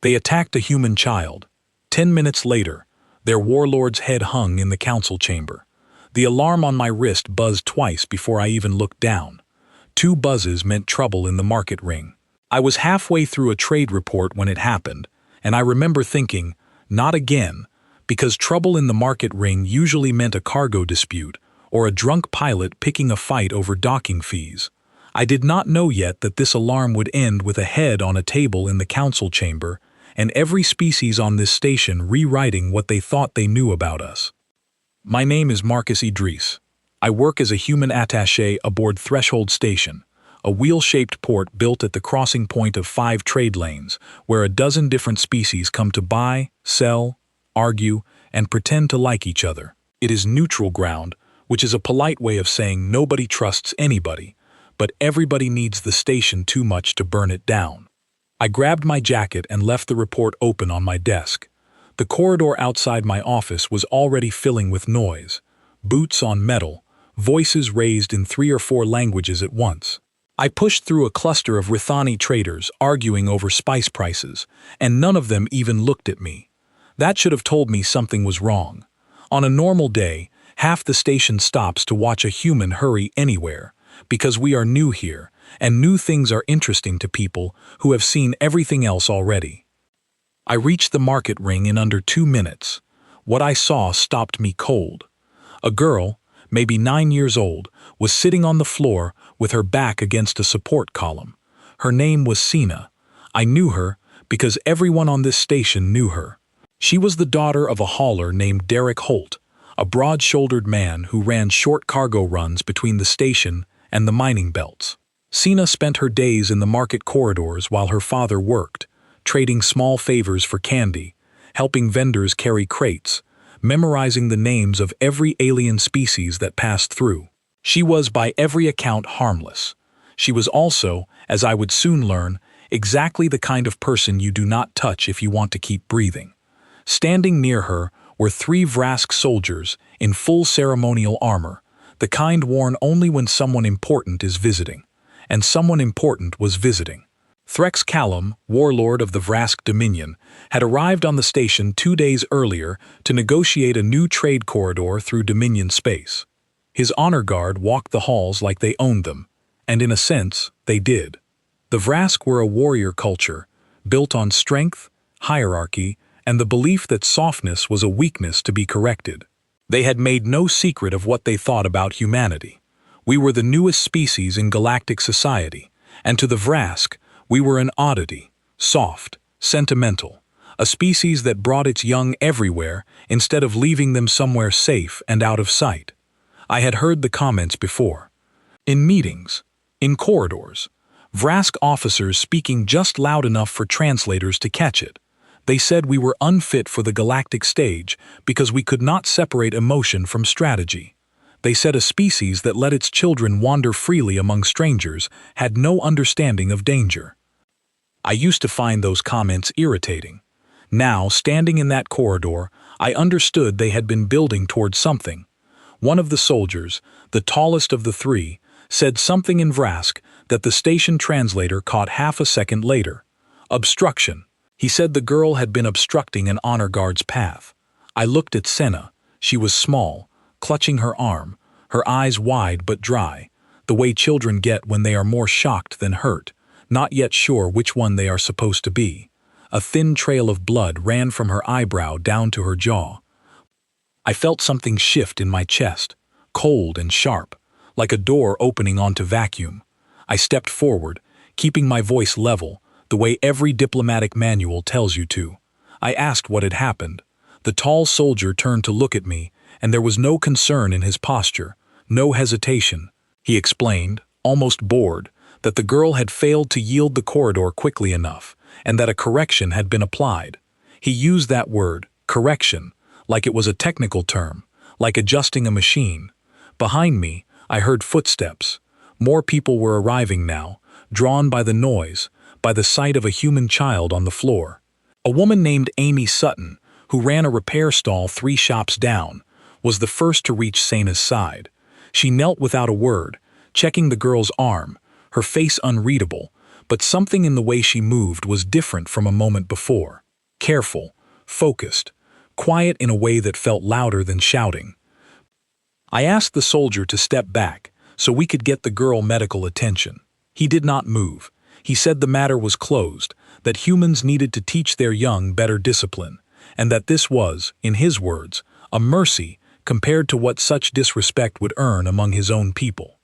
They attacked a human child. 10 minutes later, their warlord's head hung in the council chamber. The alarm on my wrist buzzed twice before I even looked down. 2 buzzes meant trouble in the market ring. I was halfway through a trade report when it happened, and I remember thinking, not again, because trouble in the market ring usually meant a cargo dispute or a drunk pilot picking a fight over docking fees. I did not know yet that this alarm would end with a head on a table in the council chamber and every species on this station rewriting what they thought they knew about us. My name is Marcus Idris. I work as a human attaché aboard Threshold Station, a wheel-shaped port built at the crossing point of 5 trade lanes, where a dozen different species come to buy, sell, argue, and pretend to like each other. It is neutral ground, which is a polite way of saying nobody trusts anybody, but everybody needs the station too much to burn it down. I grabbed my jacket and left the report open on my desk. The corridor outside my office was already filling with noise. Boots on metal, voices raised in 3 or 4 languages at once. I pushed through a cluster of Rithani traders arguing over spice prices, and none of them even looked at me. That should have told me something was wrong. On a normal day, half the station stops to watch a human hurry anywhere, because we are new here, and new things are interesting to people who have seen everything else already. I reached the market ring in under 2 minutes. What I saw stopped me cold. A girl, maybe 9 years old, was sitting on the floor with her back against a support column. Her name was Sina. I knew her because everyone on this station knew her. She was the daughter of a hauler named Derek Holt, a broad-shouldered man who ran short cargo runs between the station and the mining belts. Sina spent her days in the market corridors while her father worked, trading small favors for candy, helping vendors carry crates, memorizing the names of every alien species that passed through. She was by every account harmless. She was also, as I would soon learn, exactly the kind of person you do not touch if you want to keep breathing. Standing near her were 3 Vrask soldiers in full ceremonial armor, the kind worn only when someone important is visiting. And someone important was visiting. Threx Callum, warlord of the Vrask Dominion, had arrived on the station 2 days earlier to negotiate a new trade corridor through Dominion space. His honor guard walked the halls like they owned them, and in a sense, they did. The Vrask were a warrior culture, built on strength, hierarchy, and the belief that softness was a weakness to be corrected. They had made no secret of what they thought about humanity. We were the newest species in galactic society, and to the Vrask, we were an oddity, soft, sentimental, a species that brought its young everywhere instead of leaving them somewhere safe and out of sight. I had heard the comments before. In meetings, in corridors, Vrask officers speaking just loud enough for translators to catch it. They said we were unfit for the galactic stage because we could not separate emotion from strategy. They said a species that let its children wander freely among strangers had no understanding of danger. I used to find those comments irritating. Now, standing in that corridor, I understood they had been building towards something. One of the soldiers, the tallest of the 3, said something in Vrask that the station translator caught half a second later. Obstruction. He said the girl had been obstructing an honor guard's path. I looked at Senna. She was small, clutching her arm, her eyes wide but dry, the way children get when they are more shocked than hurt, not yet sure which one they are supposed to be. A thin trail of blood ran from her eyebrow down to her jaw. I felt something shift in my chest, cold and sharp, like a door opening onto vacuum. I stepped forward, keeping my voice level, the way every diplomatic manual tells you to. I asked what had happened. The tall soldier turned to look at me, and there was no concern in his posture, no hesitation. He explained, almost bored, that the girl had failed to yield the corridor quickly enough, and that a correction had been applied. He used that word, correction, like it was a technical term, like adjusting a machine. Behind me, I heard footsteps. More people were arriving now, drawn by the noise, by the sight of a human child on the floor. A woman named Amy Sutton, who ran a repair stall 3 shops down, was the first to reach Sena's side. She knelt without a word, checking the girl's arm, her face unreadable, but something in the way she moved was different from a moment before. Careful, focused, quiet in a way that felt louder than shouting. I asked the soldier to step back so we could get the girl medical attention. He did not move. He said the matter was closed, that humans needed to teach their young better discipline, and that this was, in his words, a mercy compared to what such disrespect would earn among his own people.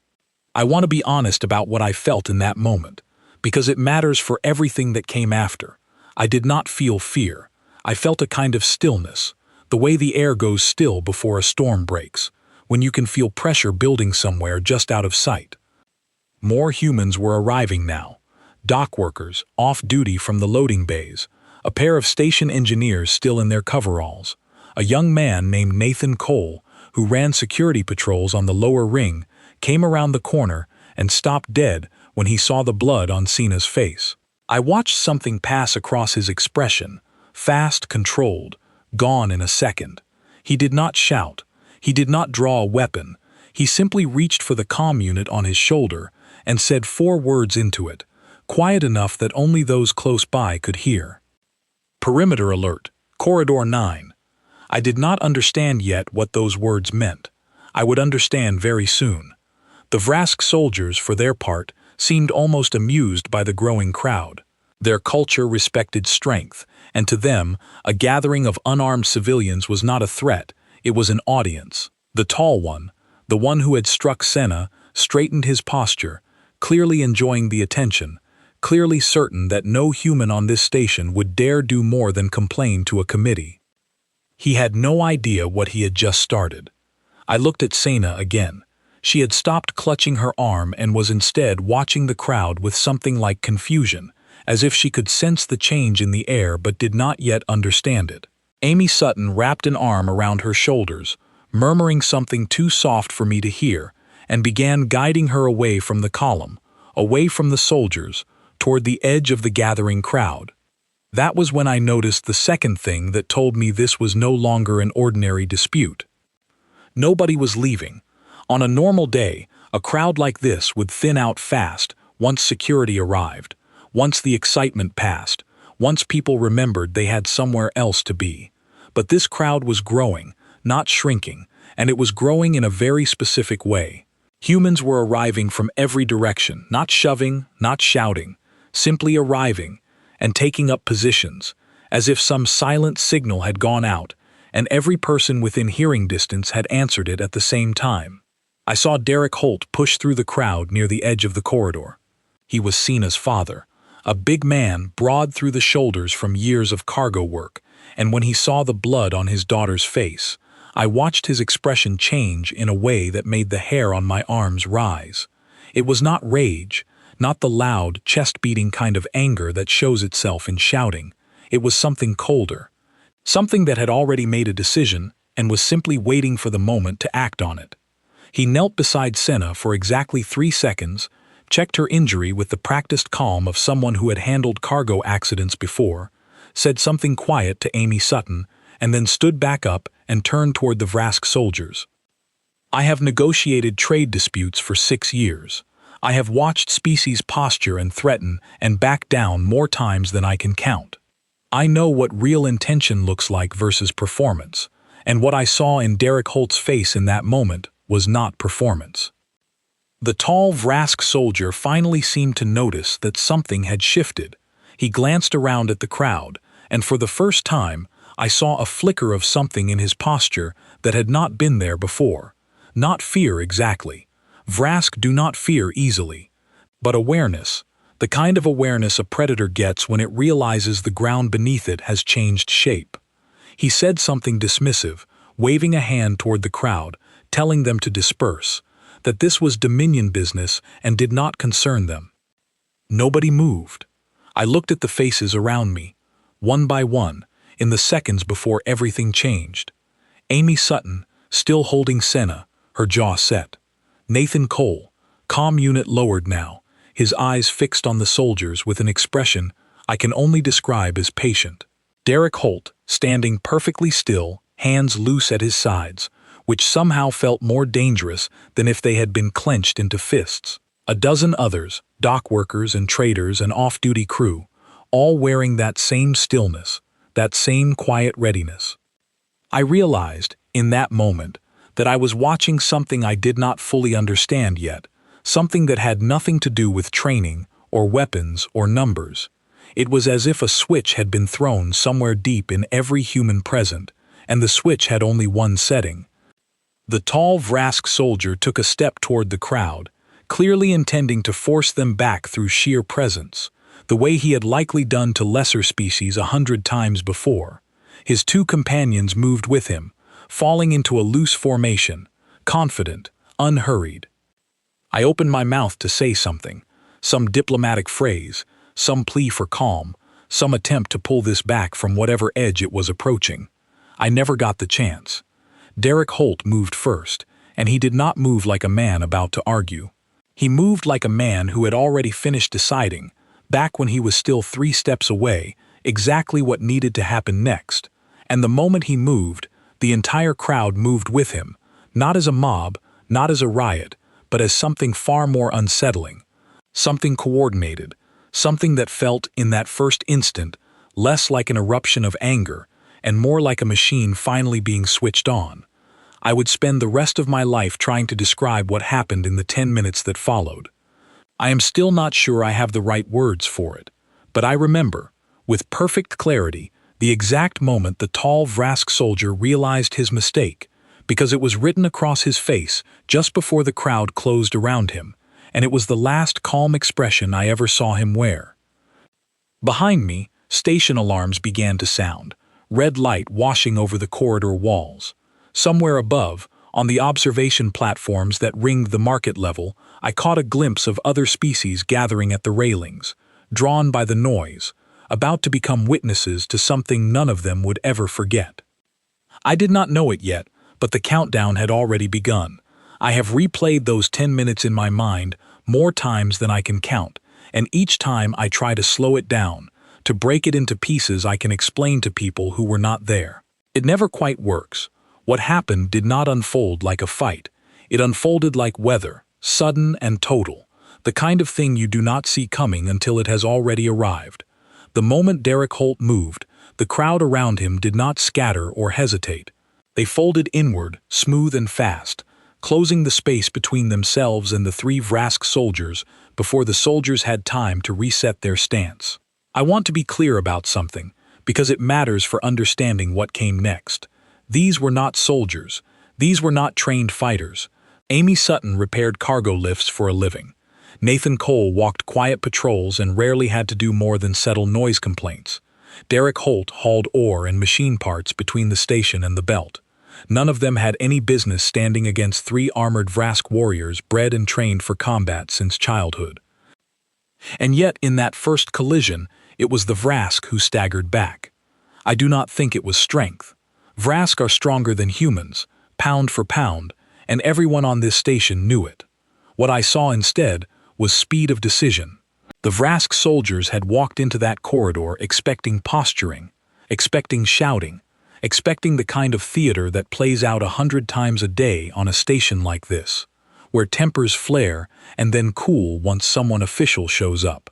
I want to be honest about what I felt in that moment, because it matters for everything that came after. I did not feel fear. I felt a kind of stillness, the way the air goes still before a storm breaks, when you can feel pressure building somewhere just out of sight. More humans were arriving now. Dock workers, off duty from the loading bays, a pair of station engineers still in their coveralls, a young man named Nathan Cole, who ran security patrols on the lower ring, came around the corner and stopped dead when he saw the blood on Cena's face. I watched something pass across his expression, fast, controlled, gone in a second. He did not shout. He did not draw a weapon. He simply reached for the comm unit on his shoulder and said 4 words into it, quiet enough that only those close by could hear. Perimeter alert, Corridor 9. I did not understand yet what those words meant. I would understand very soon. The Vrask soldiers, for their part, seemed almost amused by the growing crowd. Their culture respected strength, and to them, a gathering of unarmed civilians was not a threat, it was an audience. The tall one, the one who had struck Senna, straightened his posture, clearly enjoying the attention, clearly certain that no human on this station would dare do more than complain to a committee. He had no idea what he had just started. I looked at Sena again. She had stopped clutching her arm and was instead watching the crowd with something like confusion, as if she could sense the change in the air but did not yet understand it. Amy Sutton wrapped an arm around her shoulders, murmuring something too soft for me to hear, and began guiding her away from the column, away from the soldiers, toward the edge of the gathering crowd. That was when I noticed the second thing that told me this was no longer an ordinary dispute. Nobody was leaving. On a normal day, a crowd like this would thin out fast once security arrived, once the excitement passed, once people remembered they had somewhere else to be. But this crowd was growing, not shrinking, and it was growing in a very specific way. Humans were arriving from every direction, not shoving, not shouting, simply arriving, and taking up positions, as if some silent signal had gone out, and every person within hearing distance had answered it at the same time. I saw Derek Holt push through the crowd near the edge of the corridor. He was Cena's father, a big man broad through the shoulders from years of cargo work, and when he saw the blood on his daughter's face, I watched his expression change in a way that made the hair on my arms rise. It was not rage, not the loud, chest-beating kind of anger that shows itself in shouting. It was something colder, something that had already made a decision and was simply waiting for the moment to act on it. He knelt beside Senna for exactly 3 seconds, checked her injury with the practiced calm of someone who had handled cargo accidents before, said something quiet to Amy Sutton, and then stood back up and turned toward the Vrask soldiers. I have negotiated trade disputes for 6 years. I have watched species posture and threaten and back down more times than I can count. I know what real intention looks like versus performance, and what I saw in Derek Holt's face in that moment was not performance. The tall Vrask soldier finally seemed to notice that something had shifted. He glanced around at the crowd, and for the first time, I saw a flicker of something in his posture that had not been there before. Not fear exactly. Vrask do not fear easily, but awareness, the kind of awareness a predator gets when it realizes the ground beneath it has changed shape. He said something dismissive, waving a hand toward the crowd, telling them to disperse, that this was Dominion business and did not concern them. Nobody moved. I looked at the faces around me, one by one, in the seconds before everything changed. Amy Sutton, still holding Senna, her jaw set. Nathan Cole, comm unit lowered now, his eyes fixed on the soldiers with an expression I can only describe as patient. Derek Holt, standing perfectly still, hands loose at his sides, which somehow felt more dangerous than if they had been clenched into fists. A dozen others, dock workers and traders and off-duty crew, all wearing that same stillness, that same quiet readiness. I realized, in that moment, that I was watching something I did not fully understand yet, something that had nothing to do with training, or weapons, or numbers. It was as if a switch had been thrown somewhere deep in every human present, and the switch had only one setting. The tall Vrask soldier took a step toward the crowd, clearly intending to force them back through sheer presence, the way he had likely done to lesser species 100 times before. His two companions moved with him, falling into a loose formation, confident, unhurried. I opened my mouth to say something, some diplomatic phrase, some plea for calm, some attempt to pull this back from whatever edge it was approaching. I never got the chance. Derek Holt moved first, and he did not move like a man about to argue. He moved like a man who had already finished deciding, back when he was still 3 steps away, exactly what needed to happen next. And the moment he moved, the entire crowd moved with him, not as a mob, not as a riot, but as something far more unsettling, something coordinated, something that felt, in that first instant, less like an eruption of anger and more like a machine finally being switched on. I would spend the rest of my life trying to describe what happened in the 10 minutes that followed. I am still not sure I have the right words for it, but I remember, with perfect clarity, the exact moment the tall Vrask soldier realized his mistake, because it was written across his face just before the crowd closed around him, and it was the last calm expression I ever saw him wear. Behind me, station alarms began to sound, red light washing over the corridor walls. Somewhere above, on the observation platforms that ringed the market level, I caught a glimpse of other species gathering at the railings, drawn by the noise, about to become witnesses to something none of them would ever forget. I did not know it yet, but the countdown had already begun. I have replayed those 10 minutes in my mind more times than I can count, and each time I try to slow it down, to break it into pieces I can explain to people who were not there. It never quite works. What happened did not unfold like a fight. It unfolded like weather, sudden and total, the kind of thing you do not see coming until it has already arrived. The moment Derek Holt moved, the crowd around him did not scatter or hesitate. They folded inward, smooth and fast, closing the space between themselves and the 3 Vrask soldiers before the soldiers had time to reset their stance. I want to be clear about something, because it matters for understanding what came next. These were not soldiers. These were not trained fighters. Amy Sutton repaired cargo lifts for a living. Nathan Cole walked quiet patrols and rarely had to do more than settle noise complaints. Derek Holt hauled ore and machine parts between the station and the belt. None of them had any business standing against 3 armored Vrask warriors bred and trained for combat since childhood. And yet, in that first collision, it was the Vrask who staggered back. I do not think it was strength. Vrask are stronger than humans, pound for pound, and everyone on this station knew it. What I saw instead was speed of decision. The Vrask soldiers had walked into that corridor expecting posturing, expecting shouting, expecting the kind of theater that plays out 100 times a day on a station like this, where tempers flare and then cool once someone official shows up.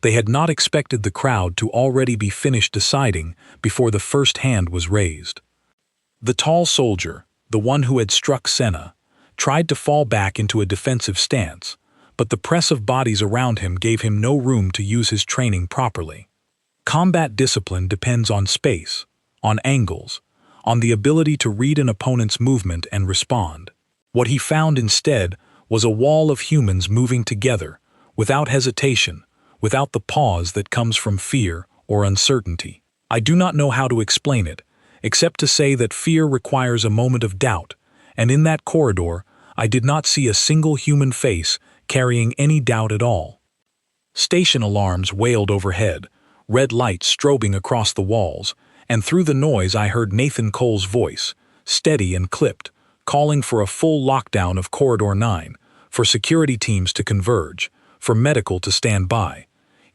They had not expected the crowd to already be finished deciding before the first hand was raised. The tall soldier, the one who had struck Senna, tried to fall back into a defensive stance, but the press of bodies around him gave him no room to use his training properly. Combat discipline depends on space, on angles, on the ability to read an opponent's movement and respond. What he found instead was a wall of humans moving together, without hesitation, without the pause that comes from fear or uncertainty. I do not know how to explain it, except to say that fear requires a moment of doubt, and in that corridor, I did not see a single human face carrying any doubt at all. Station alarms wailed overhead, red lights strobing across the walls, and through the noise I heard Nathan Cole's voice, steady and clipped, calling for a full lockdown of Corridor 9, for security teams to converge, for medical to stand by.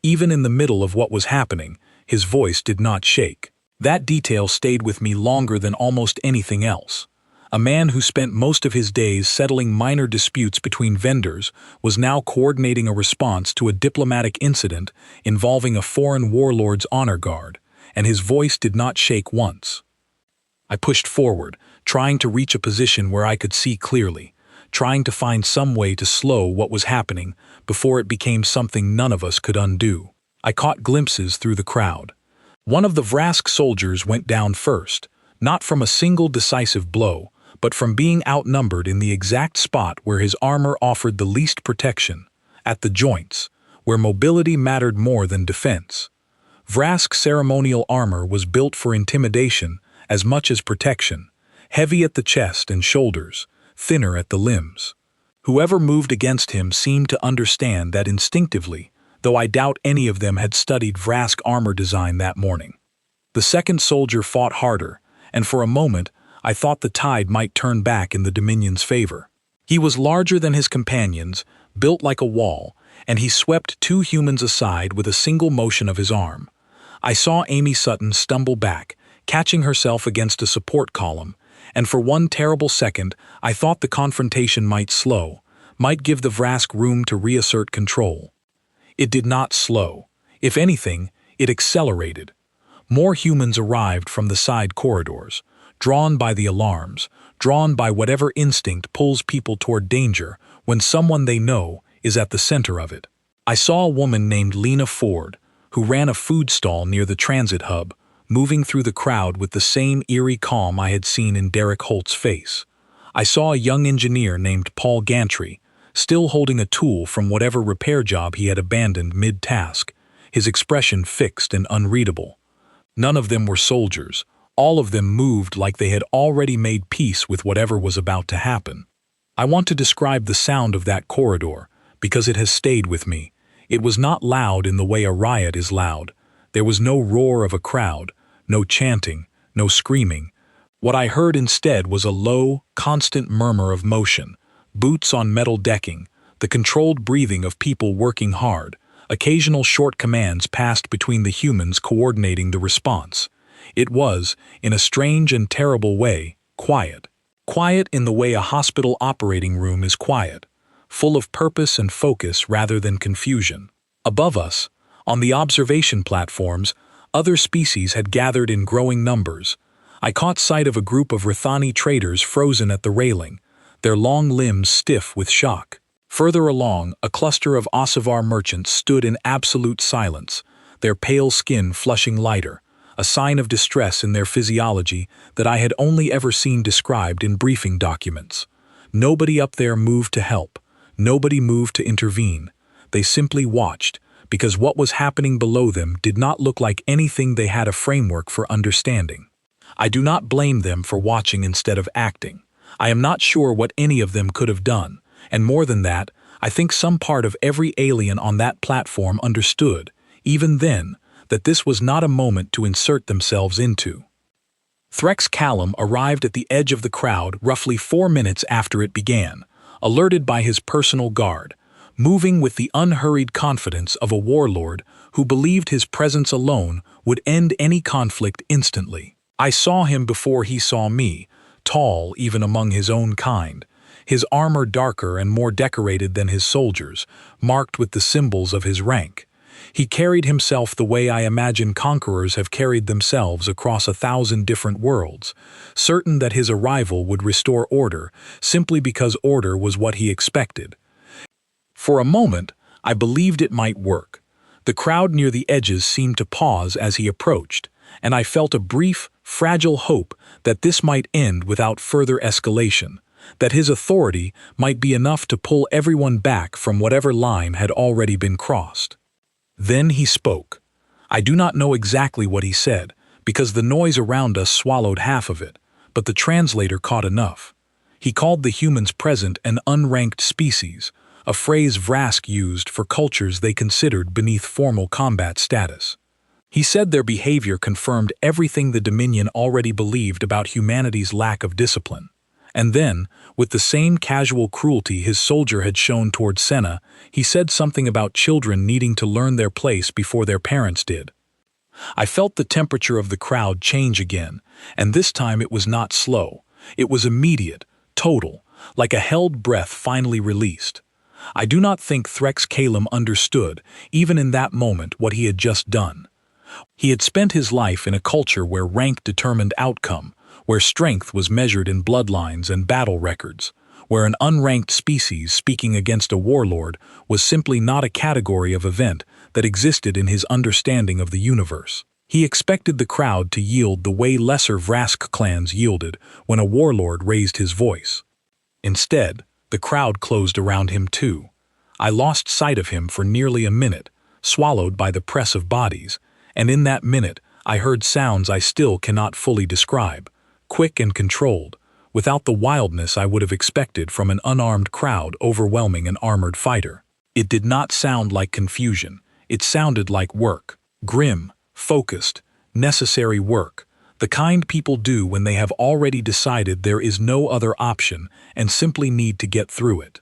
Even in the middle of what was happening, his voice did not shake. That detail stayed with me longer than almost anything else. A man who spent most of his days settling minor disputes between vendors was now coordinating a response to a diplomatic incident involving a foreign warlord's honor guard, and his voice did not shake once. I pushed forward, trying to reach a position where I could see clearly, trying to find some way to slow what was happening before it became something none of us could undo. I caught glimpses through the crowd. One of the Vrask soldiers went down first, not from a single decisive blow, but from being outnumbered in the exact spot where his armor offered the least protection, at the joints, where mobility mattered more than defense. Vrask's ceremonial armor was built for intimidation as much as protection, heavy at the chest and shoulders, thinner at the limbs. Whoever moved against him seemed to understand that instinctively, though I doubt any of them had studied Vrask armor design that morning. The second soldier fought harder, and for a moment I thought the tide might turn back in the Dominion's favor. He was larger than his companions, built like a wall, and he swept two humans aside with a single motion of his arm. I saw Amy Sutton stumble back, catching herself against a support column, and for one terrible second I thought the confrontation might slow, might give the Vrask room to reassert control. It did not slow. If anything, it accelerated. More humans arrived from the side corridors, drawn by the alarms, drawn by whatever instinct pulls people toward danger when someone they know is at the center of it. I saw a woman named Lena Ford, who ran a food stall near the transit hub, moving through the crowd with the same eerie calm I had seen in Derek Holt's face. I saw a young engineer named Paul Gantry, still holding a tool from whatever repair job he had abandoned mid-task, his expression fixed and unreadable. None of them were soldiers. All of them moved like they had already made peace with whatever was about to happen. I want to describe the sound of that corridor, because it has stayed with me. It was not loud in the way a riot is loud. There was no roar of a crowd, no chanting, no screaming. What I heard instead was a low, constant murmur of motion, boots on metal decking, the controlled breathing of people working hard. Occasional short commands passed between the humans coordinating the response. It was, in a strange and terrible way, quiet. Quiet in the way a hospital operating room is quiet, full of purpose and focus rather than confusion. Above us, on the observation platforms, other species had gathered in growing numbers. I caught sight of a group of Rithani traders frozen at the railing, their long limbs stiff with shock. Further along, a cluster of Ossivar merchants stood in absolute silence, their pale skin flushing lighter, a sign of distress in their physiology that I had only ever seen described in briefing documents. Nobody up there moved to help. Nobody moved to intervene. They simply watched, because what was happening below them did not look like anything they had a framework for understanding. I do not blame them for watching instead of acting. I am not sure what any of them could have done, and more than that, I think some part of every alien on that platform understood, even then, that this was not a moment to insert themselves into. Threx Callum arrived at the edge of the crowd roughly 4 minutes after it began, alerted by his personal guard, moving with the unhurried confidence of a warlord who believed his presence alone would end any conflict instantly. I saw him before he saw me, tall even among his own kind, his armor darker and more decorated than his soldiers, marked with the symbols of his rank. He carried himself the way I imagine conquerors have carried themselves across 1,000 different worlds, certain that his arrival would restore order simply because order was what he expected. For a moment, I believed it might work. The crowd near the edges seemed to pause as he approached, and I felt a brief, fragile hope that this might end without further escalation, that his authority might be enough to pull everyone back from whatever line had already been crossed. Then he spoke. I do not know exactly what he said, because the noise around us swallowed half of it, but the translator caught enough. He called the humans present an unranked species, a phrase Vrask used for cultures they considered beneath formal combat status. He said their behavior confirmed everything the Dominion already believed about humanity's lack of discipline. And then, with the same casual cruelty his soldier had shown toward Senna, he said something about children needing to learn their place before their parents did. I felt the temperature of the crowd change again, and this time it was not slow. It was immediate, total, like a held breath finally released. I do not think Threx Kalem understood, even in that moment, what he had just done. He had spent his life in a culture where rank determined outcome, where strength was measured in bloodlines and battle records, where an unranked species speaking against a warlord was simply not a category of event that existed in his understanding of the universe. He expected the crowd to yield the way lesser Vrask clans yielded when a warlord raised his voice. Instead, the crowd closed around him too. I lost sight of him for nearly a minute, swallowed by the press of bodies, and in that minute I heard sounds I still cannot fully describe, quick and controlled, without the wildness I would have expected from an unarmed crowd overwhelming an armored fighter. It did not sound like confusion. It sounded like work. Grim, focused, necessary work. The kind people do when they have already decided there is no other option and simply need to get through it.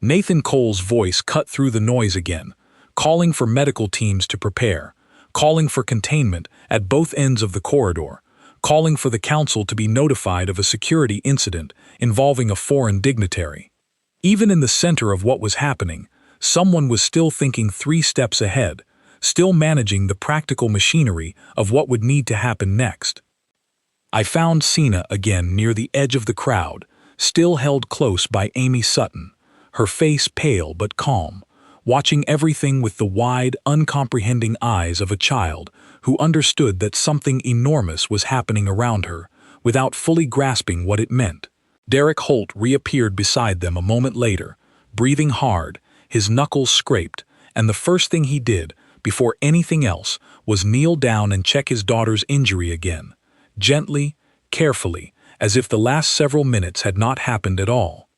Nathan Cole's voice cut through the noise again, calling for medical teams to prepare, calling for containment at both ends of the corridor, calling for the council to be notified of a security incident involving a foreign dignitary. Even in the center of what was happening, someone was still thinking 3 steps ahead, still managing the practical machinery of what would need to happen next. I found Sina again near the edge of the crowd, still held close by Amy Sutton, her face pale but calm, watching everything with the wide, uncomprehending eyes of a child who understood that something enormous was happening around her, without fully grasping what it meant. Derek Holt reappeared beside them a moment later, breathing hard, his knuckles scraped, and the first thing he did, before anything else, was kneel down and check his daughter's injury again, gently, carefully, as if the last several minutes had not happened at all.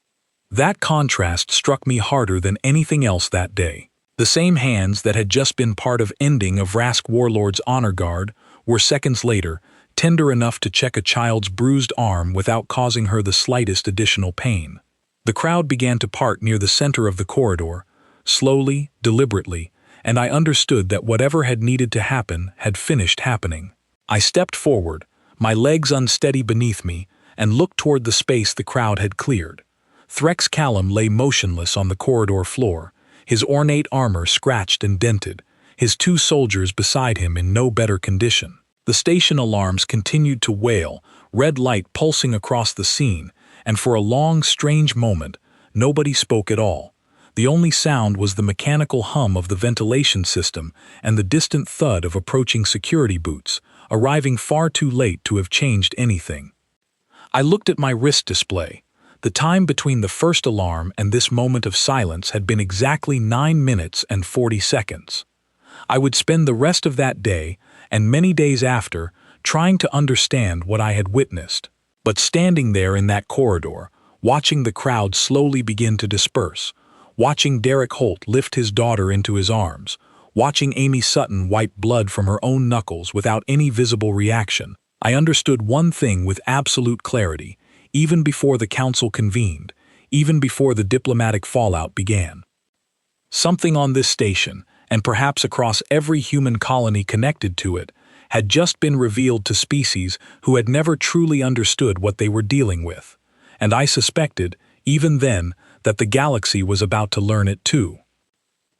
That contrast struck me harder than anything else that day. The same hands that had just been part of ending a Vrask warlord's honor guard were seconds later tender enough to check a child's bruised arm without causing her the slightest additional pain. The crowd began to part near the center of the corridor, slowly, deliberately, and I understood that whatever had needed to happen had finished happening. I stepped forward, my legs unsteady beneath me, and looked toward the space the crowd had cleared. Threx Kalem lay motionless on the corridor floor, his ornate armor scratched and dented, his 2 soldiers beside him in no better condition. The station alarms continued to wail, red light pulsing across the scene, and for a long, strange moment, nobody spoke at all. The only sound was the mechanical hum of the ventilation system and the distant thud of approaching security boots, arriving far too late to have changed anything. I looked at my wrist display. The time between the first alarm and this moment of silence had been exactly 9 minutes and 40 seconds. I would spend the rest of that day, and many days after, trying to understand what I had witnessed. But standing there in that corridor, watching the crowd slowly begin to disperse, watching Derek Holt lift his daughter into his arms, watching Amy Sutton wipe blood from her own knuckles without any visible reaction, I understood one thing with absolute clarity, even before the council convened, even before the diplomatic fallout began. Something on this station, and perhaps across every human colony connected to it, had just been revealed to species who had never truly understood what they were dealing with, and I suspected, even then, that the galaxy was about to learn it too.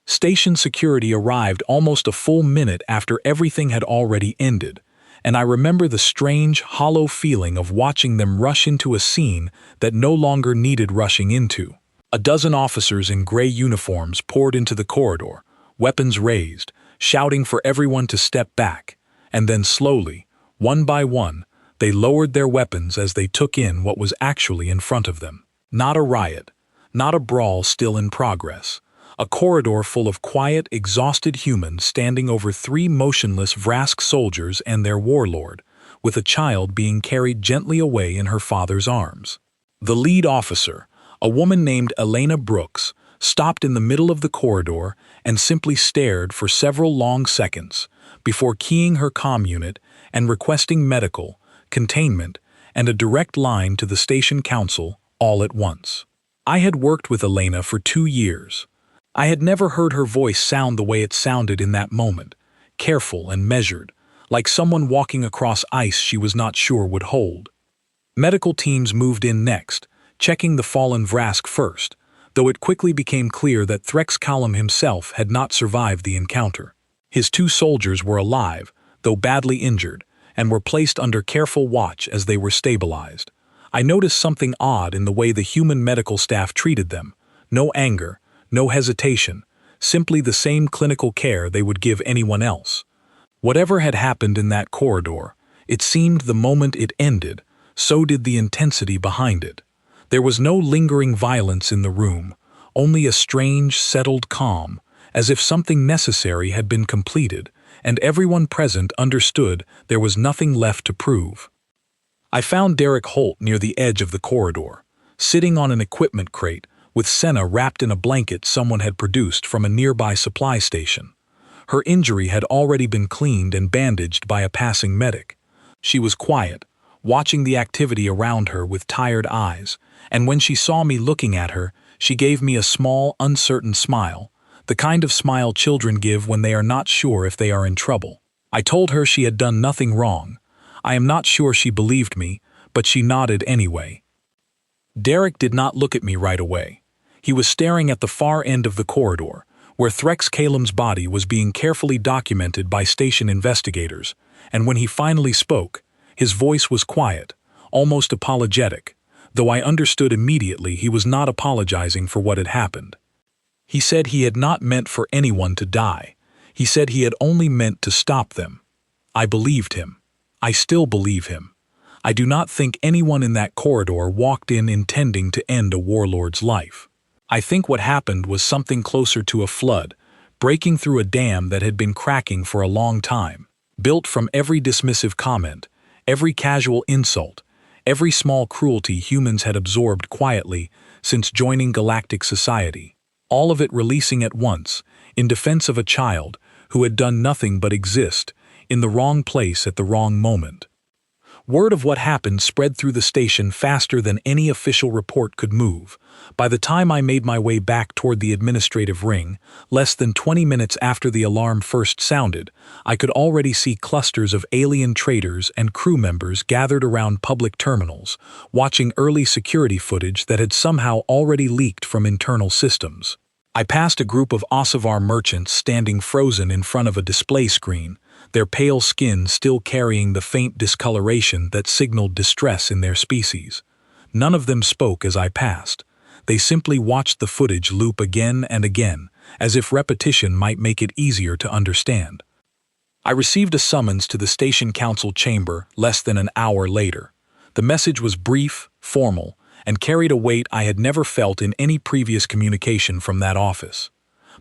Station security arrived almost a full minute after everything had already ended, and I remember the strange, hollow feeling of watching them rush into a scene that no longer needed rushing into. A dozen officers in gray uniforms poured into the corridor, weapons raised, shouting for everyone to step back, and then slowly, one by one, they lowered their weapons as they took in what was actually in front of them. Not a riot, not a brawl still in progress. A corridor full of quiet, exhausted humans standing over 3 motionless Vrask soldiers and their warlord, with a child being carried gently away in her father's arms. The lead officer, a woman named Elena Brooks, stopped in the middle of the corridor and simply stared for several long seconds before keying her comm unit and requesting medical, containment, and a direct line to the station council all at once. I had worked with Elena for 2 years. I had never heard her voice sound the way it sounded in that moment, careful and measured, like someone walking across ice she was not sure would hold. Medical teams moved in next, checking the fallen Vrask first, though it quickly became clear that Threx Callum himself had not survived the encounter. His 2 soldiers were alive, though badly injured, and were placed under careful watch as they were stabilized. I noticed something odd in the way the human medical staff treated them. No anger, no hesitation, simply the same clinical care they would give anyone else. Whatever had happened in that corridor, it seemed the moment it ended, so did the intensity behind it. There was no lingering violence in the room, only a strange, settled calm, as if something necessary had been completed, and everyone present understood there was nothing left to prove. I found Derek Holt near the edge of the corridor, sitting on an equipment crate, with Senna wrapped in a blanket someone had produced from a nearby supply station. Her injury had already been cleaned and bandaged by a passing medic. She was quiet, watching the activity around her with tired eyes, and when she saw me looking at her, she gave me a small, uncertain smile, the kind of smile children give when they are not sure if they are in trouble. I told her she had done nothing wrong. I am not sure she believed me, but she nodded anyway. Derek did not look at me right away. He was staring at the far end of the corridor, where Threx Callum's body was being carefully documented by station investigators, and when he finally spoke, his voice was quiet, almost apologetic, though I understood immediately he was not apologizing for what had happened. He said he had not meant for anyone to die. He said he had only meant to stop them. I believed him. I still believe him. I do not think anyone in that corridor walked in intending to end a warlord's life. I think what happened was something closer to a flood, breaking through a dam that had been cracking for a long time, built from every dismissive comment, every casual insult, every small cruelty humans had absorbed quietly since joining galactic society, all of it releasing at once, in defense of a child who had done nothing but exist, in the wrong place at the wrong moment. Word of what happened spread through the station faster than any official report could move. By the time I made my way back toward the administrative ring, less than 20 minutes after the alarm first sounded, I could already see clusters of alien traders and crew members gathered around public terminals, watching early security footage that had somehow already leaked from internal systems. I passed a group of Ossivar merchants standing frozen in front of a display screen, their pale skin still carrying the faint discoloration that signaled distress in their species. None of them spoke as I passed. They simply watched the footage loop again and again, as if repetition might make it easier to understand. I received a summons to the station council chamber less than an hour later. The message was brief, formal, and carried a weight I had never felt in any previous communication from that office.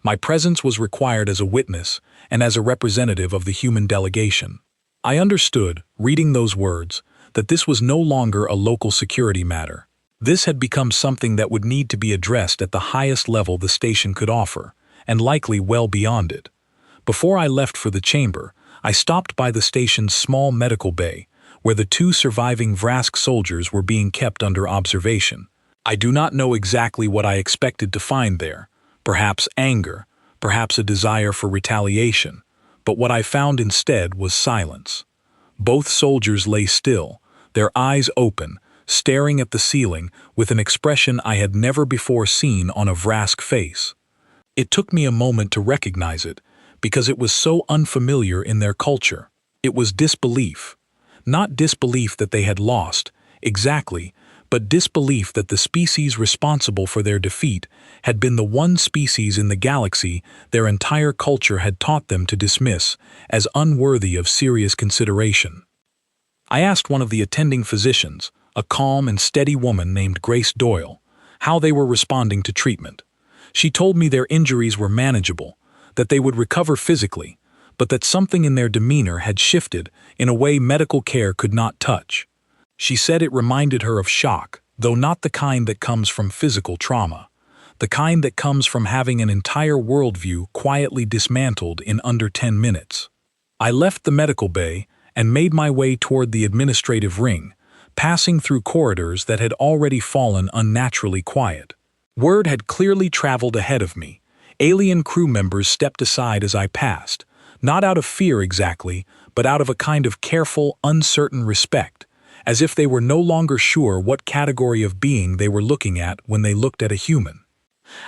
My presence was required as a witness and as a representative of the human delegation. I understood, reading those words, that this was no longer a local security matter. This had become something that would need to be addressed at the highest level the station could offer, and likely well beyond it. Before I left for the chamber, I stopped by the station's small medical bay, where the 2 surviving Vrask soldiers were being kept under observation. I do not know exactly what I expected to find there. Perhaps anger, perhaps a desire for retaliation, but what I found instead was silence. Both soldiers lay still, their eyes open, staring at the ceiling with an expression I had never before seen on a Vrask face. It took me a moment to recognize it, because it was so unfamiliar in their culture. It was disbelief. Not disbelief that they had lost, exactly, but disbelief that the species responsible for their defeat had been the one species in the galaxy their entire culture had taught them to dismiss as unworthy of serious consideration. I asked one of the attending physicians, a calm and steady woman named Grace Doyle, how they were responding to treatment. She told me their injuries were manageable, that they would recover physically, but that something in their demeanor had shifted in a way medical care could not touch. She said it reminded her of shock, though not the kind that comes from physical trauma, the kind that comes from having an entire worldview quietly dismantled in under 10 minutes. I left the medical bay and made my way toward the administrative ring, passing through corridors that had already fallen unnaturally quiet. Word had clearly traveled ahead of me. Alien crew members stepped aside as I passed, not out of fear exactly, but out of a kind of careful, uncertain respect, as if they were no longer sure what category of being they were looking at when they looked at a human.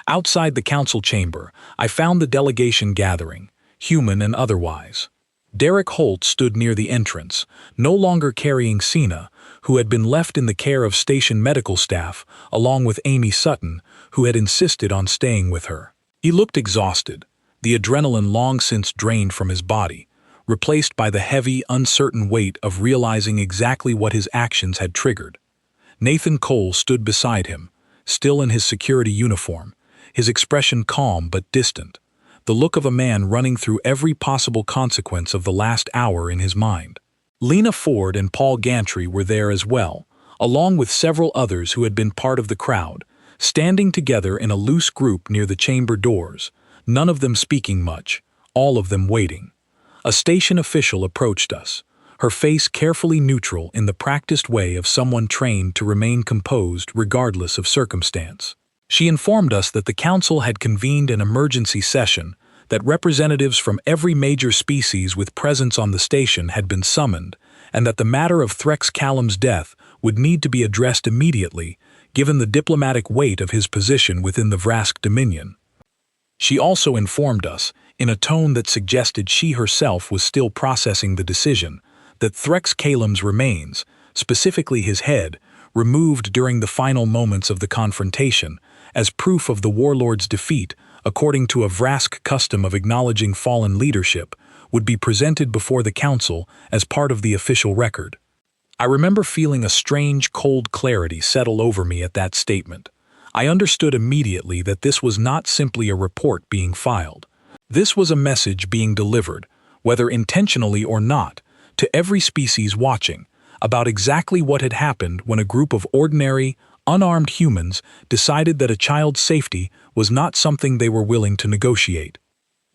Outside the council chamber, I found the delegation gathering, human and otherwise. Derek Holt stood near the entrance, no longer carrying Cena, who had been left in the care of station medical staff, along with Amy Sutton, who had insisted on staying with her. He looked exhausted, the adrenaline long since drained from his body, replaced by the heavy, uncertain weight of realizing exactly what his actions had triggered. Nathan Cole stood beside him, still in his security uniform, his expression calm but distant, the look of a man running through every possible consequence of the last hour in his mind. Lena Ford and Paul Gantry were there as well, along with several others who had been part of the crowd, standing together in a loose group near the chamber doors, none of them speaking much, all of them waiting. A station official approached us, her face carefully neutral in the practiced way of someone trained to remain composed regardless of circumstance. She informed us that the council had convened an emergency session, that representatives from every major species with presence on the station had been summoned, and that the matter of Threx Callum's death would need to be addressed immediately, given the diplomatic weight of his position within the Vrask Dominion. She also informed us, in a tone that suggested she herself was still processing the decision, that Threx Callum's remains, specifically his head, removed during the final moments of the confrontation, as proof of the Warlord's defeat, according to a Vrask custom of acknowledging fallen leadership, would be presented before the council as part of the official record. I remember feeling a strange, cold clarity settle over me at that statement. I understood immediately that this was not simply a report being filed. This was a message being delivered, whether intentionally or not, to every species watching, about exactly what had happened when a group of ordinary, unarmed humans decided that a child's safety was not something they were willing to negotiate.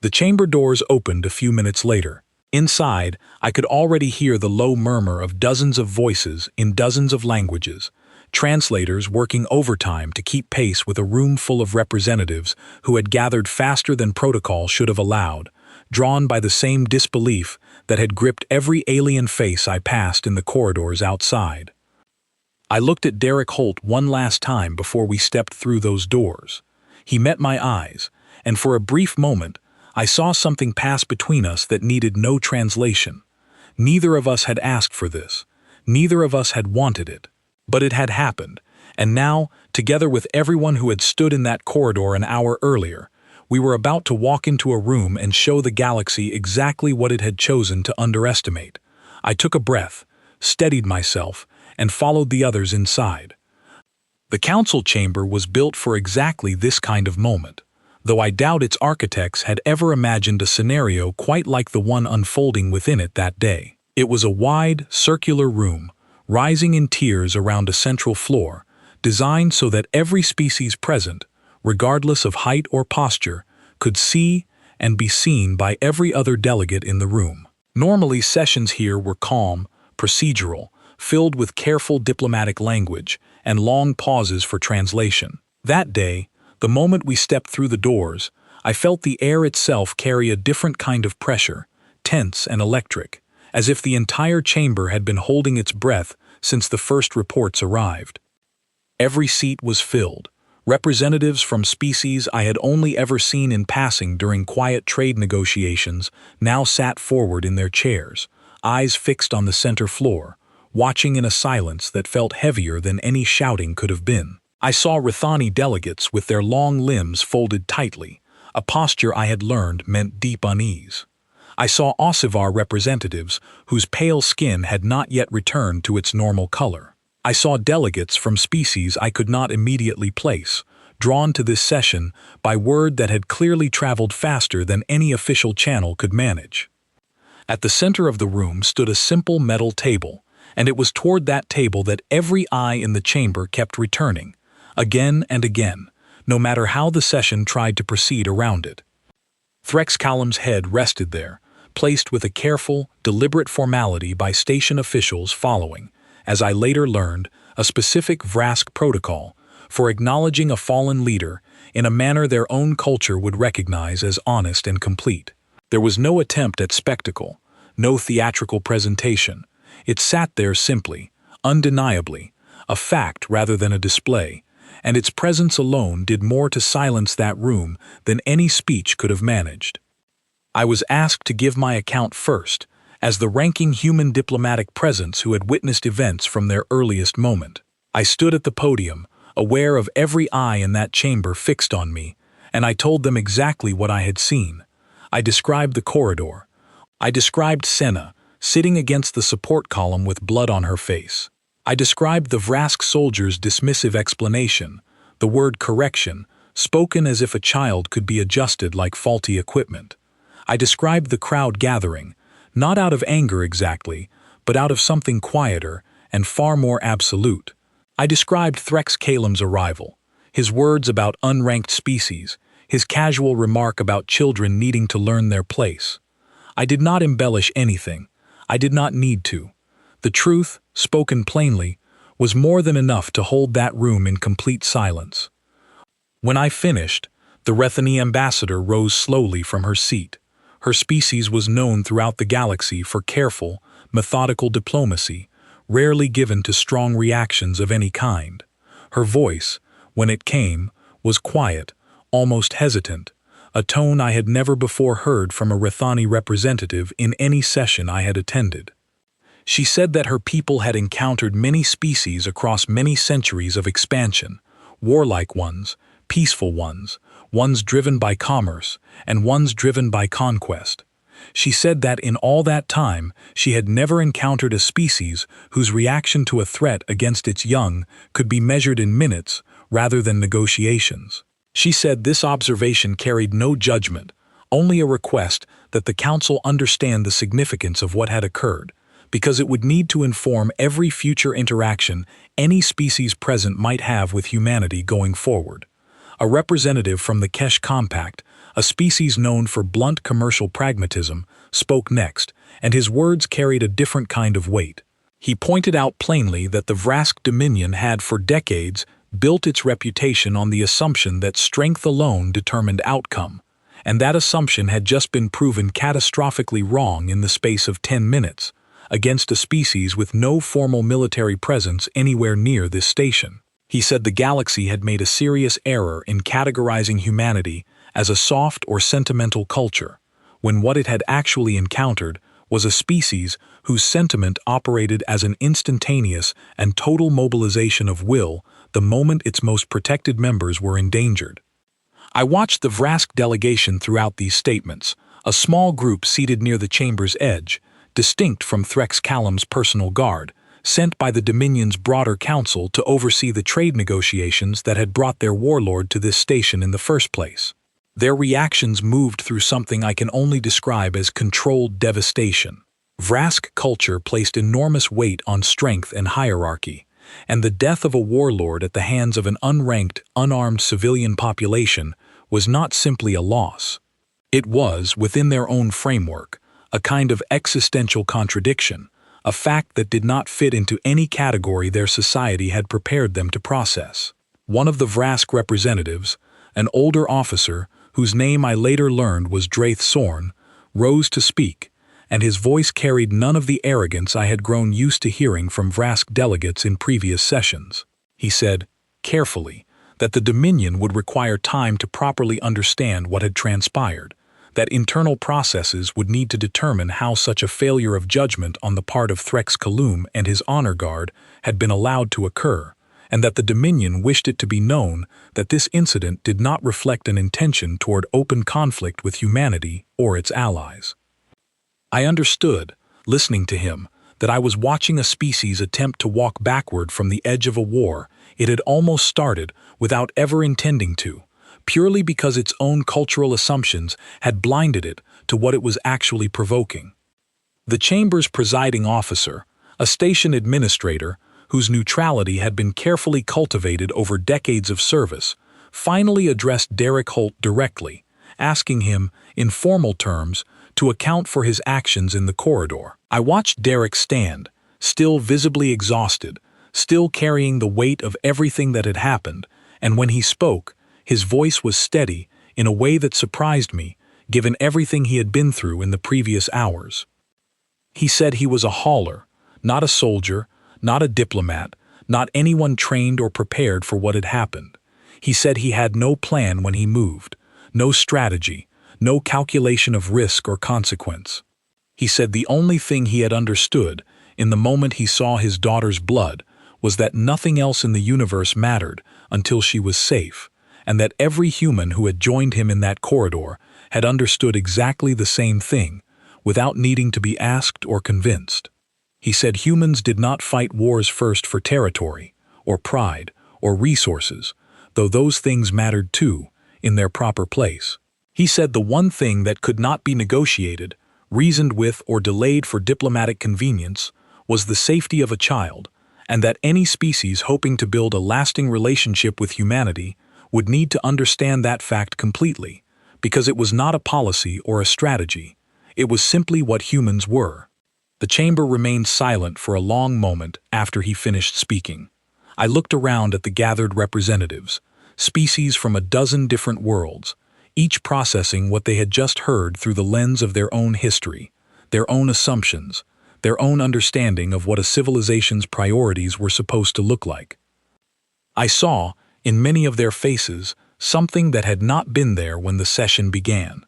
The chamber doors opened a few minutes later. Inside, I could already hear the low murmur of dozens of voices in dozens of languages, translators working overtime to keep pace with a room full of representatives who had gathered faster than protocol should have allowed, drawn by the same disbelief that had gripped every alien face I passed in the corridors outside. I looked at Derek Holt one last time before we stepped through those doors. He met my eyes, and for a brief moment, I saw something pass between us that needed no translation. Neither of us had asked for this. Neither of us had wanted it. But it had happened, and now, together with everyone who had stood in that corridor an hour earlier, we were about to walk into a room and show the galaxy exactly what it had chosen to underestimate. I took a breath, steadied myself, and followed the others inside. The council chamber was built for exactly this kind of moment, though I doubt its architects had ever imagined a scenario quite like the one unfolding within it that day. It was a wide, circular room, rising in tiers around a central floor, designed so that every species present, regardless of height or posture, could see and be seen by every other delegate in the room. Normally, sessions here were calm, procedural, filled with careful diplomatic language and long pauses for translation. That day, the moment we stepped through the doors, I felt the air itself carry a different kind of pressure, tense and electric, as if the entire chamber had been holding its breath since the first reports arrived. Every seat was filled. Representatives from species I had only ever seen in passing during quiet trade negotiations now sat forward in their chairs, eyes fixed on the center floor, watching in a silence that felt heavier than any shouting could have been. I saw Rithani delegates with their long limbs folded tightly, a posture I had learned meant deep unease. I saw Ossivar representatives whose pale skin had not yet returned to its normal color. I saw delegates from species I could not immediately place, drawn to this session by word that had clearly traveled faster than any official channel could manage. At the center of the room stood a simple metal table, and it was toward that table that every eye in the chamber kept returning, again and again, no matter how the session tried to proceed around it. Threx Callum's head rested there, placed with a careful, deliberate formality by station officials following, as I later learned, a specific Vrask protocol for acknowledging a fallen leader in a manner their own culture would recognize as honest and complete. There was no attempt at spectacle, no theatrical presentation. It sat there simply, undeniably, a fact rather than a display, and its presence alone did more to silence that room than any speech could have managed. I was asked to give my account first, as the ranking human diplomatic presence who had witnessed events from their earliest moment. I stood at the podium, aware of every eye in that chamber fixed on me, and I told them exactly what I had seen. I described the corridor. I described Senna, sitting against the support column with blood on her face. I described the Vrask soldier's dismissive explanation, the word correction, spoken as if a child could be adjusted like faulty equipment. I described the crowd gathering, not out of anger exactly, but out of something quieter and far more absolute. I described Threx Kalem's arrival, his words about unranked species, his casual remark about children needing to learn their place. I did not embellish anything. I did not need to. The truth, spoken plainly, was more than enough to hold that room in complete silence. When I finished, the Rethany ambassador rose slowly from her seat. Her species was known throughout the galaxy for careful, methodical diplomacy, rarely given to strong reactions of any kind. Her voice, when it came, was quiet, almost hesitant, a tone I had never before heard from a Rethani representative in any session I had attended. She said that her people had encountered many species across many centuries of expansion, warlike ones, peaceful ones, ones driven by commerce, and ones driven by conquest. She said that in all that time she had never encountered a species whose reaction to a threat against its young could be measured in minutes rather than negotiations. She said this observation carried no judgment, only a request that the Council understand the significance of what had occurred, because it would need to inform every future interaction any species present might have with humanity going forward. A representative from the Kesh Compact, a species known for blunt commercial pragmatism, spoke next, and his words carried a different kind of weight. He pointed out plainly that the Vrask Dominion had for decades built its reputation on the assumption that strength alone determined outcome, and that assumption had just been proven catastrophically wrong in the space of 10 minutes, against a species with no formal military presence anywhere near this station. He said the galaxy had made a serious error in categorizing humanity as a soft or sentimental culture, when what it had actually encountered was a species whose sentiment operated as an instantaneous and total mobilization of will the moment its most protected members were endangered. I watched the Vrask delegation throughout these statements, a small group seated near the chamber's edge, distinct from Threx Kalem's personal guard, sent by the Dominion's broader council to oversee the trade negotiations that had brought their warlord to this station in the first place. Their reactions moved through something I can only describe as controlled devastation. Vrask culture placed enormous weight on strength and hierarchy, and the death of a warlord at the hands of an unranked, unarmed civilian population was not simply a loss. It was, within their own framework, a kind of existential contradiction, a fact that did not fit into any category their society had prepared them to process. One of the Vrask representatives, an older officer whose name I later learned was Draith Sorn, rose to speak, and his voice carried none of the arrogance I had grown used to hearing from Vrask delegates in previous sessions. He said, carefully, that the Dominion would require time to properly understand what had transpired, that internal processes would need to determine how such a failure of judgment on the part of Threx Kalum and his honor guard had been allowed to occur, and that the Dominion wished it to be known that this incident did not reflect an intention toward open conflict with humanity or its allies. I understood, listening to him, that I was watching a species attempt to walk backward from the edge of a war it had almost started without ever intending to, purely because its own cultural assumptions had blinded it to what it was actually provoking. The chamber's presiding officer, a station administrator whose neutrality had been carefully cultivated over decades of service, finally addressed Derek Holt directly, asking him, in formal terms, to account for his actions in the corridor. I watched Derek stand, still visibly exhausted, still carrying the weight of everything that had happened, and when he spoke, his voice was steady in a way that surprised me, given everything he had been through in the previous hours. He said he was a hauler, not a soldier, not a diplomat, not anyone trained or prepared for what had happened. He said he had no plan when he moved, no strategy, no calculation of risk or consequence. He said the only thing he had understood, in the moment he saw his daughter's blood, was that nothing else in the universe mattered until she was safe, and that every human who had joined him in that corridor had understood exactly the same thing, without needing to be asked or convinced. He said humans did not fight wars first for territory, or pride, or resources, though those things mattered too, in their proper place. He said the one thing that could not be negotiated, reasoned with, or delayed for diplomatic convenience was the safety of a child, and that any species hoping to build a lasting relationship with humanity would need to understand that fact completely, because it was not a policy or a strategy. It was simply what humans were. The chamber remained silent for a long moment after he finished speaking. I looked around at the gathered representatives, species from a dozen different worlds, each processing what they had just heard through the lens of their own history, their own assumptions, their own understanding of what a civilization's priorities were supposed to look like. I saw, in many of their faces, something that had not been there when the session began.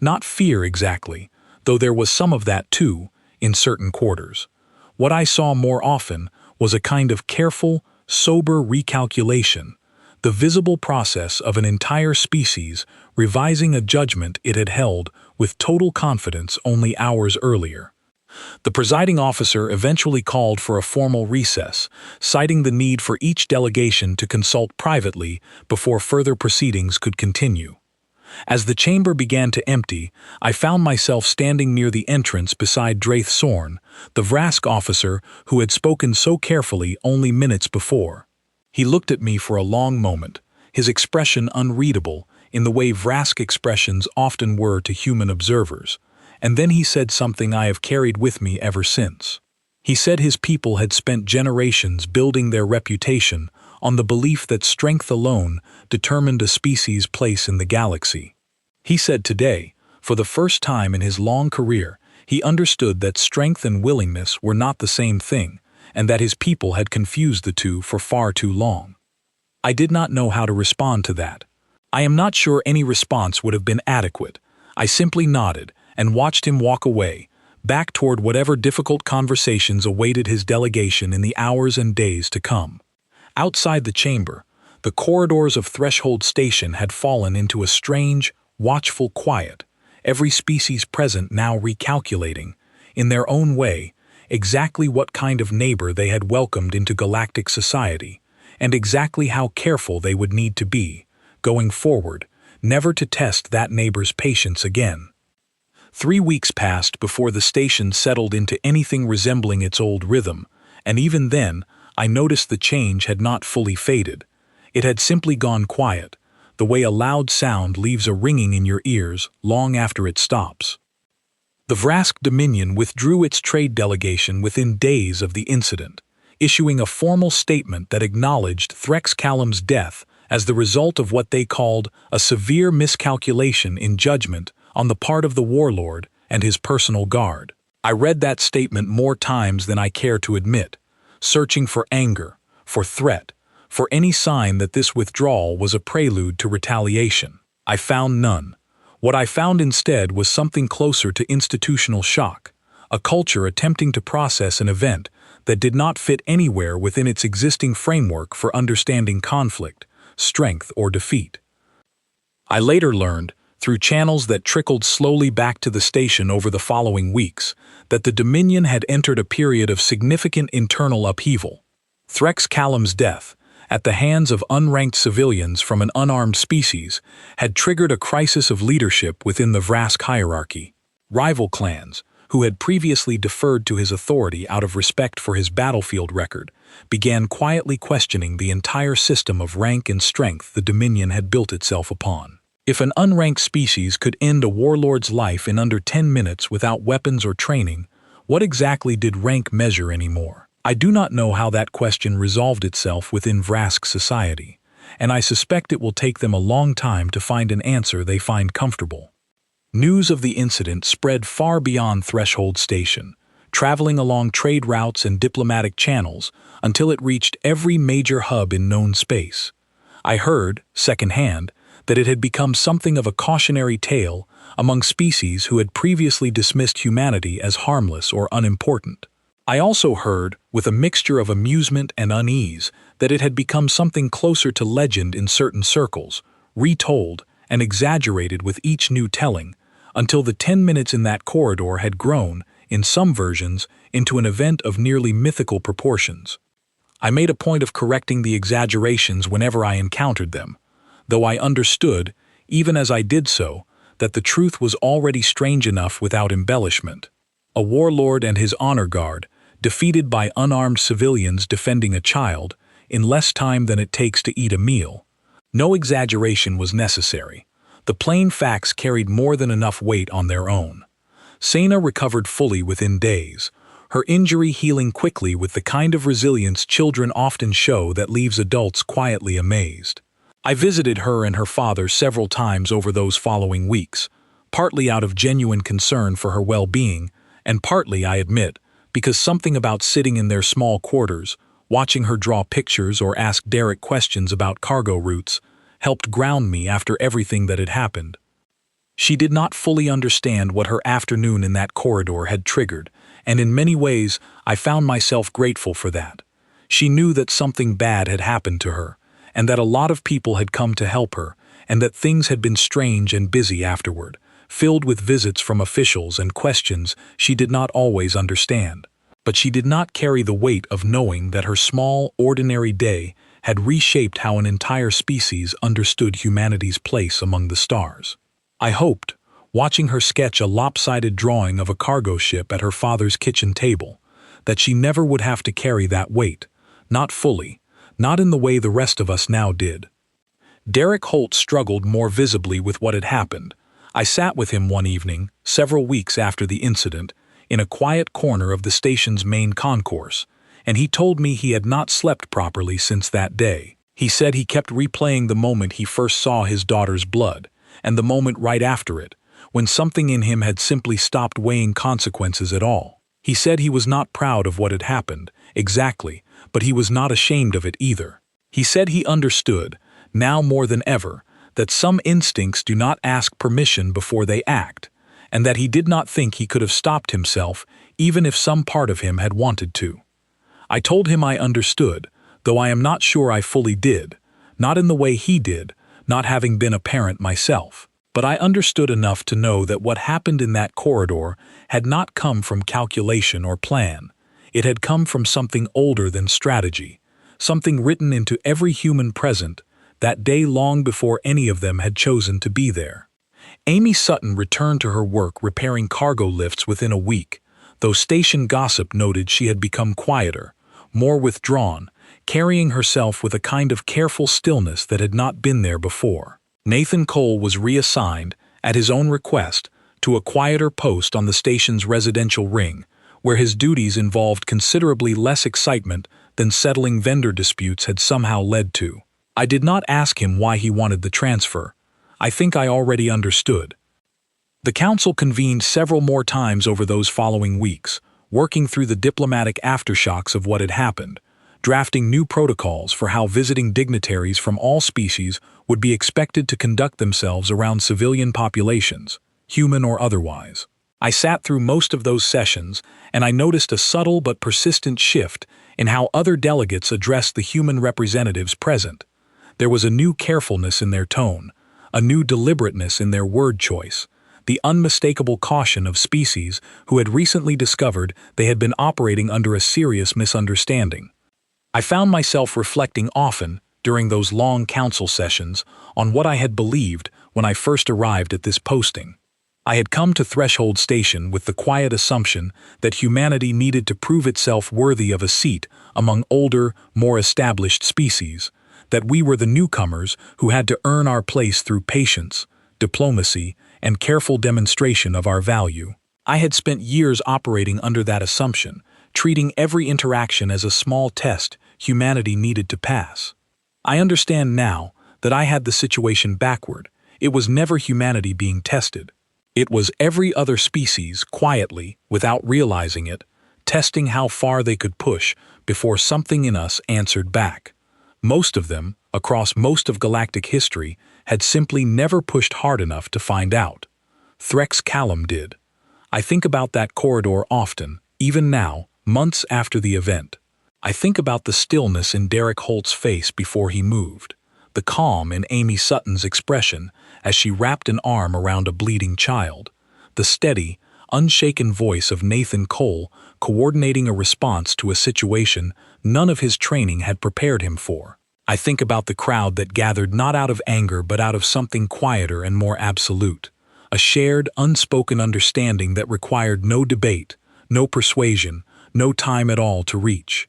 Not fear exactly, though there was some of that too, in certain quarters. What I saw more often was a kind of careful, sober recalculation, the visible process of an entire species revising a judgment it had held with total confidence only hours earlier. The presiding officer eventually called for a formal recess, citing the need for each delegation to consult privately before further proceedings could continue. As the chamber began to empty, I found myself standing near the entrance beside Draith Sorn, the Vrask officer who had spoken so carefully only minutes before. He looked at me for a long moment, his expression unreadable in the way Vrask expressions often were to human observers, and then he said something I have carried with me ever since. He said his people had spent generations building their reputation on the belief that strength alone determined a species' place in the galaxy. He said today, for the first time in his long career, he understood that strength and willingness were not the same thing, and that his people had confused the two for far too long. I did not know how to respond to that. I am not sure any response would have been adequate. I simply nodded and watched him walk away, back toward whatever difficult conversations awaited his delegation in the hours and days to come. Outside the chamber, the corridors of Threshold Station had fallen into a strange, watchful quiet, every species present now recalculating, in their own way, exactly what kind of neighbor they had welcomed into galactic society, and exactly how careful they would need to be, going forward, never to test that neighbor's patience again. 3 weeks passed before the station settled into anything resembling its old rhythm, and even then, I noticed the change had not fully faded. It had simply gone quiet, the way a loud sound leaves a ringing in your ears long after it stops. The Vrask Dominion withdrew its trade delegation within days of the incident, issuing a formal statement that acknowledged Threx Callum's death as the result of what they called a severe miscalculation in judgment on the part of the Warlord and his personal guard. I read that statement more times than I care to admit, searching for anger, for threat, for any sign that this withdrawal was a prelude to retaliation. I found none. What I found instead was something closer to institutional shock, a culture attempting to process an event that did not fit anywhere within its existing framework for understanding conflict, strength, or defeat. I later learned, through channels that trickled slowly back to the station over the following weeks, that the Dominion had entered a period of significant internal upheaval. Threx Callum's death, at the hands of unranked civilians from an unarmed species, had triggered a crisis of leadership within the Vrask hierarchy. Rival clans, who had previously deferred to his authority out of respect for his battlefield record, began quietly questioning the entire system of rank and strength the Dominion had built itself upon. If an unranked species could end a warlord's life in under 10 minutes without weapons or training, what exactly did rank measure anymore? I do not know how that question resolved itself within Vrask society, and I suspect it will take them a long time to find an answer they find comfortable. News of the incident spread far beyond Threshold Station, traveling along trade routes and diplomatic channels until it reached every major hub in known space. I heard, secondhand, that it had become something of a cautionary tale among species who had previously dismissed humanity as harmless or unimportant. I also heard, with a mixture of amusement and unease, that it had become something closer to legend in certain circles, retold and exaggerated with each new telling, until the 10 minutes in that corridor had grown, in some versions, into an event of nearly mythical proportions. I made a point of correcting the exaggerations whenever I encountered them, though I understood, even as I did so, that the truth was already strange enough without embellishment. A warlord and his honor guard, defeated by unarmed civilians defending a child, in less time than it takes to eat a meal. No exaggeration was necessary. The plain facts carried more than enough weight on their own. Sena recovered fully within days, her injury healing quickly with the kind of resilience children often show that leaves adults quietly amazed. I visited her and her father several times over those following weeks, partly out of genuine concern for her well-being, and partly, I admit, because something about sitting in their small quarters, watching her draw pictures or ask Derek questions about cargo routes, helped ground me after everything that had happened. She did not fully understand what her afternoon in that corridor had triggered, and in many ways I found myself grateful for that. She knew that something bad had happened to her, and that a lot of people had come to help her, and that things had been strange and busy afterward, filled with visits from officials and questions she did not always understand. But she did not carry the weight of knowing that her small, ordinary day had reshaped how an entire species understood humanity's place among the stars. I hoped, watching her sketch a lopsided drawing of a cargo ship at her father's kitchen table, that she never would have to carry that weight, not fully, not in the way the rest of us now did. Derek Holt struggled more visibly with what had happened. I sat with him one evening, several weeks after the incident, in a quiet corner of the station's main concourse, and he told me he had not slept properly since that day. He said he kept replaying the moment he first saw his daughter's blood, and the moment right after it, when something in him had simply stopped weighing consequences at all. He said he was not proud of what had happened, exactly, but he was not ashamed of it either. He said he understood, now more than ever, that some instincts do not ask permission before they act, and that he did not think he could have stopped himself even if some part of him had wanted to. I told him I understood, though I am not sure I fully did, not in the way he did, not having been a parent myself. But I understood enough to know that what happened in that corridor had not come from calculation or plan. It had come from something older than strategy, something written into every human present, that day long before any of them had chosen to be there. Amy Sutton returned to her work repairing cargo lifts within a week, though station gossip noted she had become quieter, more withdrawn, carrying herself with a kind of careful stillness that had not been there before. Nathan Cole was reassigned, at his own request, to a quieter post on the station's residential ring, where his duties involved considerably less excitement than settling vendor disputes had somehow led to. I did not ask him why he wanted the transfer. I think I already understood. The council convened several more times over those following weeks, working through the diplomatic aftershocks of what had happened, drafting new protocols for how visiting dignitaries from all species would be expected to conduct themselves around civilian populations, human or otherwise. I sat through most of those sessions, and I noticed a subtle but persistent shift in how other delegates addressed the human representatives present. There was a new carefulness in their tone, a new deliberateness in their word choice, the unmistakable caution of species who had recently discovered they had been operating under a serious misunderstanding. I found myself reflecting often, during those long council sessions, on what I had believed when I first arrived at this posting. I had come to Threshold Station with the quiet assumption that humanity needed to prove itself worthy of a seat among older, more established species, that we were the newcomers who had to earn our place through patience, diplomacy, and careful demonstration of our value. I had spent years operating under that assumption, treating every interaction as a small test humanity needed to pass. I understand now that I had the situation backward. It was never humanity being tested. It was every other species, quietly, without realizing it, testing how far they could push before something in us answered back. Most of them, across most of galactic history, had simply never pushed hard enough to find out. Threx Callum did. I think about that corridor often, even now, months after the event. I think about the stillness in Derek Holt's face before he moved, the calm in Amy Sutton's expression as she wrapped an arm around a bleeding child, the steady, unshaken voice of Nathan Cole coordinating a response to a situation none of his training had prepared him for. I think about the crowd that gathered not out of anger but out of something quieter and more absolute, a shared, unspoken understanding that required no debate, no persuasion, no time at all to reach.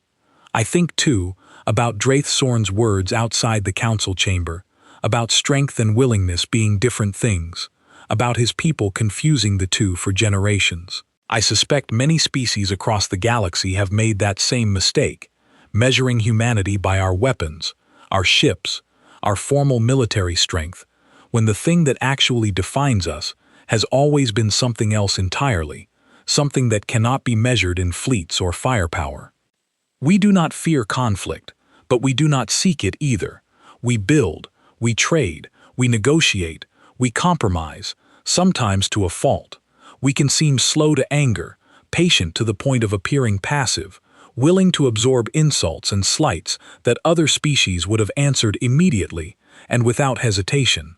I think, too, about Draith Sorn's words outside the council chamber, about strength and willingness being different things, about his people confusing the two for generations. I suspect many species across the galaxy have made that same mistake, measuring humanity by our weapons, our ships, our formal military strength, when the thing that actually defines us has always been something else entirely, something that cannot be measured in fleets or firepower. We do not fear conflict, but we do not seek it either. We build, we trade, we negotiate, we compromise, sometimes to a fault. We can seem slow to anger, patient to the point of appearing passive, willing to absorb insults and slights that other species would have answered immediately and without hesitation.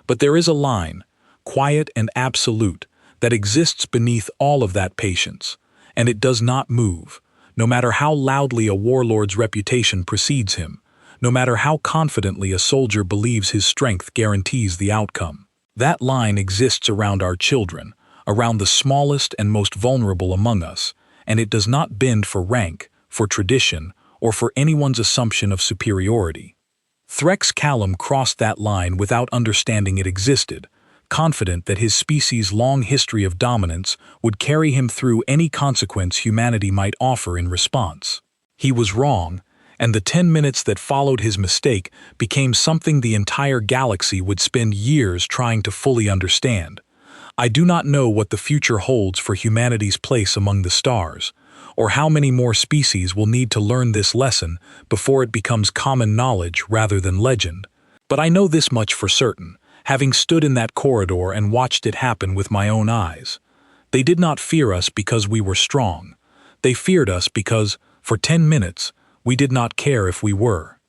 But there is a line, quiet and absolute, that exists beneath all of that patience, and it does not move, no matter how loudly a warlord's reputation precedes him, no matter how confidently a soldier believes his strength guarantees the outcome. That line exists around our children, around the smallest and most vulnerable among us, and it does not bend for rank, for tradition, or for anyone's assumption of superiority. Threx Callum crossed that line without understanding it existed, confident that his species' long history of dominance would carry him through any consequence humanity might offer in response. He was wrong, and the 10 minutes that followed his mistake became something the entire galaxy would spend years trying to fully understand. I do not know what the future holds for humanity's place among the stars, or how many more species will need to learn this lesson before it becomes common knowledge rather than legend. But I know this much for certain, having stood in that corridor and watched it happen with my own eyes. They did not fear us because we were strong. They feared us because, for 10 minutes, we did not care if we were.